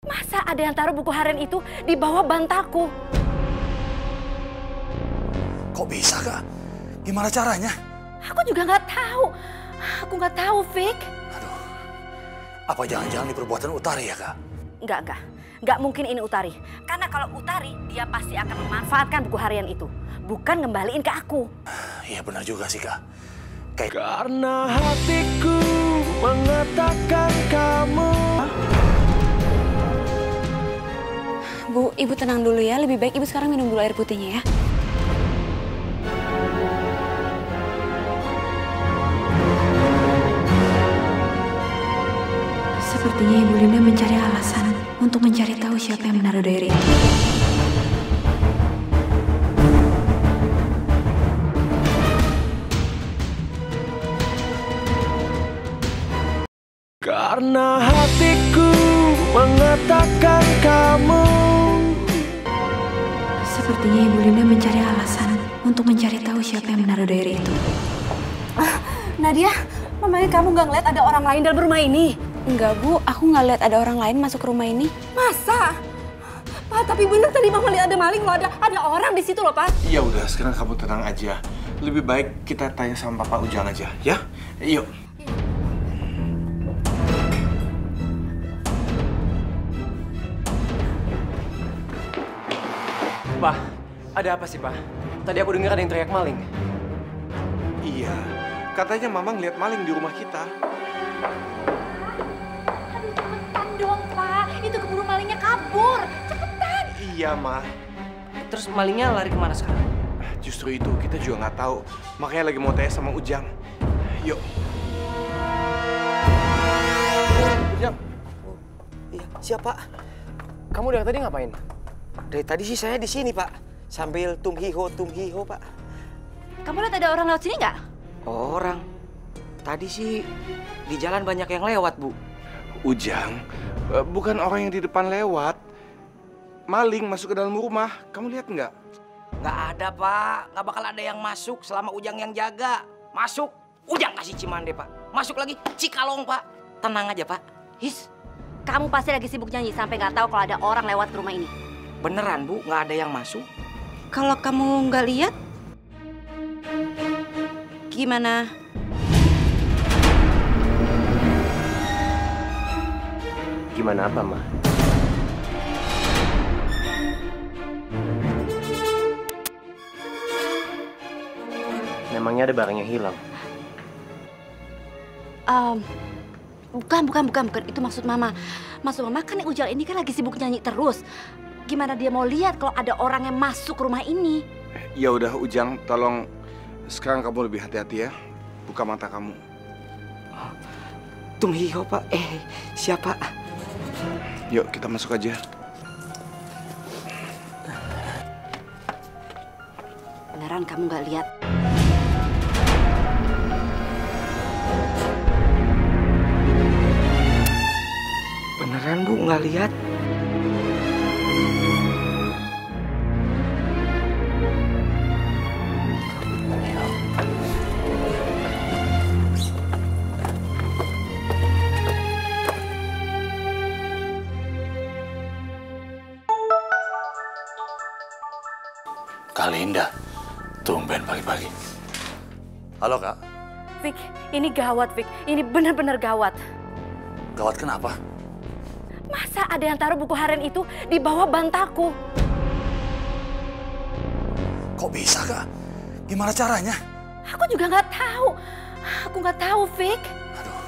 Masa ada yang taruh buku harian itu di bawah bantalku? Kok bisa, Kak? Gimana caranya? Aku juga nggak tahu. Aku nggak tahu, Vic. Aduh, apa jangan-jangan ini perbuatan Utari ya, Kak? Enggak. Nggak mungkin ini Utari. Karena kalau Utari, dia pasti akan memanfaatkan buku harian itu. Bukan ngembaliin ke aku. Iya benar juga sih, Kak. Karena hatiku mengatakan kamu. Bu, Ibu tenang dulu ya. Lebih baik Ibu sekarang minum dulu air putihnya ya. Sepertinya Ibu Linda mencari alasan untuk mencari tahu siapa yang menaruh diary itu. Karena hatiku mengatakan kamu. Sepertinya Ibu Linda mencari alasan untuk mencari tahu siapa yang menaruh diary itu. Nadia, memangnya kamu nggak ngeliat ada orang lain dalam rumah ini? Enggak, Bu. Aku nggak lihat ada orang lain masuk ke rumah ini. Masa? Pak, tapi bener tadi Mama lihat ada maling loh. Ada orang di situ loh, Pak. Ya udah, sekarang kamu tenang aja. Lebih baik kita tanya sama Papa Ujang aja, ya? Yuk. Pak, ada apa sih, Pak? Tadi aku dengar ada yang teriak maling. Iya, katanya Mama ngeliat maling di rumah kita. Aduh, cepetan dong, Pak. Itu keburu malingnya kabur. Cepetan. Iya, Ma. Terus malingnya lari kemana sekarang? Justru itu, kita juga nggak tahu. Makanya lagi mau tanya sama Ujang. Yuk. Ujang. Iya, siapa? Kamu dari tadi ngapain? Dari tadi sih saya di sini, Pak. Sambil tumhiho, Pak. Kamu lihat ada orang lewat sini nggak? Orang. Tadi sih di jalan banyak yang lewat, Bu. Ujang, bukan orang yang di depan lewat. Maling masuk ke dalam rumah. Kamu lihat nggak? Nggak ada, Pak. Nggak bakal ada yang masuk selama Ujang yang jaga. Masuk, Ujang kasih Cimande, Pak. Masuk lagi, Cikalong, Pak. Tenang aja, Pak. His. Kamu pasti lagi sibuk nyanyi sampai nggak tahu kalau ada orang lewat ke rumah ini. Beneran, Bu, nggak ada yang masuk. Kalau kamu nggak lihat, gimana? Gimana apa, Ma? Memangnya ada barang yang hilang? Bukan. Itu maksud Mama. Maksud Mama kan Ujang ini kan lagi sibuk nyanyi terus. Gimana dia mau lihat kalau ada orang yang masuk rumah ini? Ya udah, Ujang, tolong sekarang kamu lebih hati-hati ya. Buka mata kamu. Tumhiho, Pak. Siapa? Yuk, kita masuk aja. Beneran kamu nggak lihat? Beneran, Bu, nggak lihat. Kak Linda, tumben pagi-pagi. Halo, Kak. Vic, ini gawat, Vic. Ini benar-benar gawat. Gawat kenapa? Masa ada yang taruh buku harian itu di bawah bantalku? Kok bisa, Kak? Gimana caranya? Aku juga nggak tahu. Aku nggak tahu, Vic. Aduh,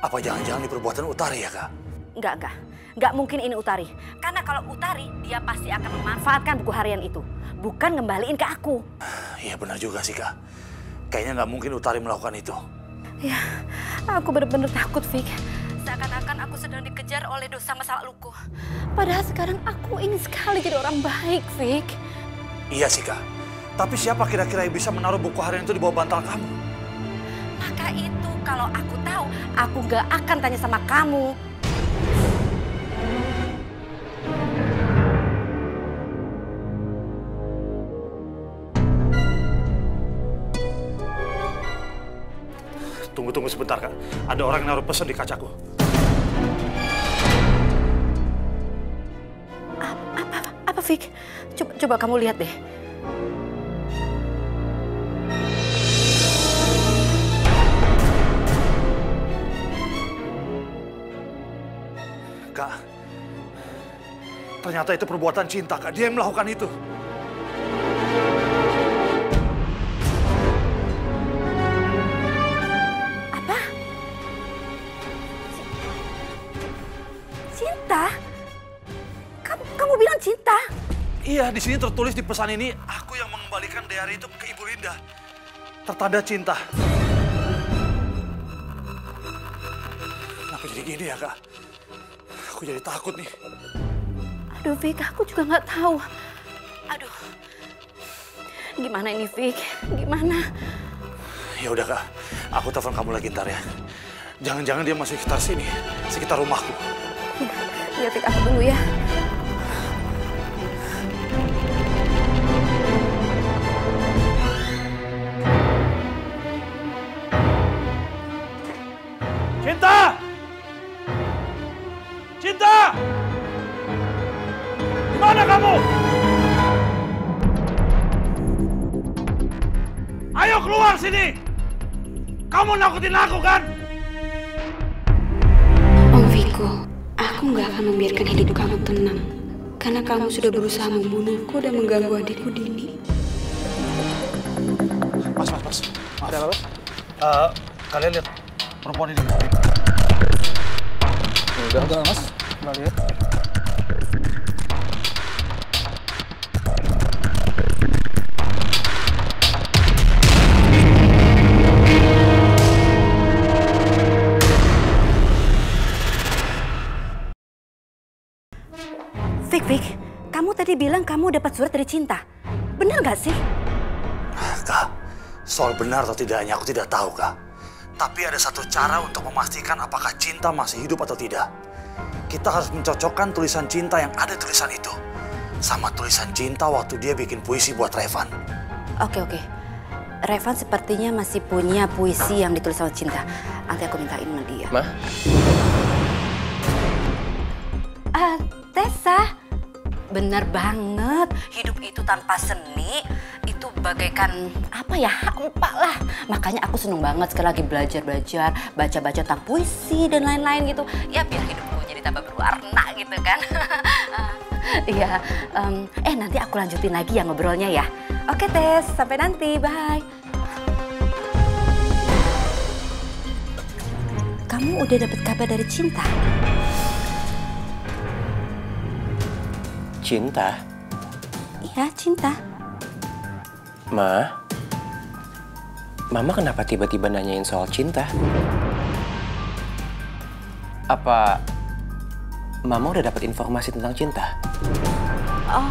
apa jangan-jangan ini perbuatan Utari ya, Kak? Enggak. Nggak mungkin ini Utari. Karena kalau Utari, dia pasti akan memanfaatkan buku harian itu. Bukan ngembaliin ke aku. Iya benar juga sih, Kak. Kayaknya nggak mungkin Utari melakukan itu. Ya, aku benar-benar takut, Vic. Seakan-akan aku sedang dikejar oleh dosa masa laluku. Padahal sekarang aku ingin sekali jadi orang baik, Vic. Iya sih, Kak. Tapi siapa kira-kira yang bisa menaruh buku harian itu di bawah bantal kamu? Maka itu kalau aku tahu, aku nggak akan tanya sama kamu. Tunggu sebentar, Kak. Ada orang yang naruh pesan di kacaku. Vic. Coba kamu lihat deh. Kak, ternyata itu perbuatan cinta, Kak. Dia yang melakukan itu. Apa? Cinta? Kamu bilang cinta? Iya, di sini tertulis di pesan ini, aku yang mengembalikan diary itu ke Ibu Linda. Tertanda cinta. Kenapa jadi gini ya, Kak? Aku jadi takut nih. Aduh, Vic, aku juga nggak tahu. Aduh, gimana ini, Vic? Gimana? Ya udah, Kak. Aku telepon kamu lagi ntar ya. Jangan-jangan dia masih sekitar sini, sekitar rumahku. Ya, Vic, aku tunggu ya. Cinta! Cinta! Di mana kamu? Ayo keluar sini! Kamu nakutin aku kan? Om Viko, aku nggak akan membiarkan hidup kamu tenang. Karena kamu sudah berusaha membunuhku dan mengganggu adikku Dini. Mas. Ada apa? Kalian lihat perempuan ini? Enggak, Mas. Enggak lihat. Vic, kamu tadi bilang kamu dapat surat dari Cinta. Benar nggak sih? Kak, soal benar atau tidaknya aku tidak tahu, Kak. Tapi ada satu cara untuk memastikan apakah Cinta masih hidup atau tidak. Kita harus mencocokkan tulisan Cinta yang ada tulisan itu sama tulisan Cinta waktu dia bikin puisi buat Revan. Oke. Revan sepertinya masih punya puisi yang ditulis sama Cinta. Nanti aku mintain sama dia. Ma? Tessa, bener banget. Hidup itu tanpa seni itu bagaikan apa ya, hampa lah. Makanya aku seneng banget sekali lagi belajar, baca-baca tentang puisi dan lain-lain gitu. Ya biar hidupku jadi tambah berwarna gitu kan. Iya, nanti aku lanjutin lagi ya ngobrolnya ya. Oke Tess, sampai nanti, bye. Kamu udah dapet kabar dari Cinta? Cinta? Iya, Cinta. Mama kenapa tiba-tiba nanyain soal Cinta? Apa Mama udah dapat informasi tentang Cinta? Oh,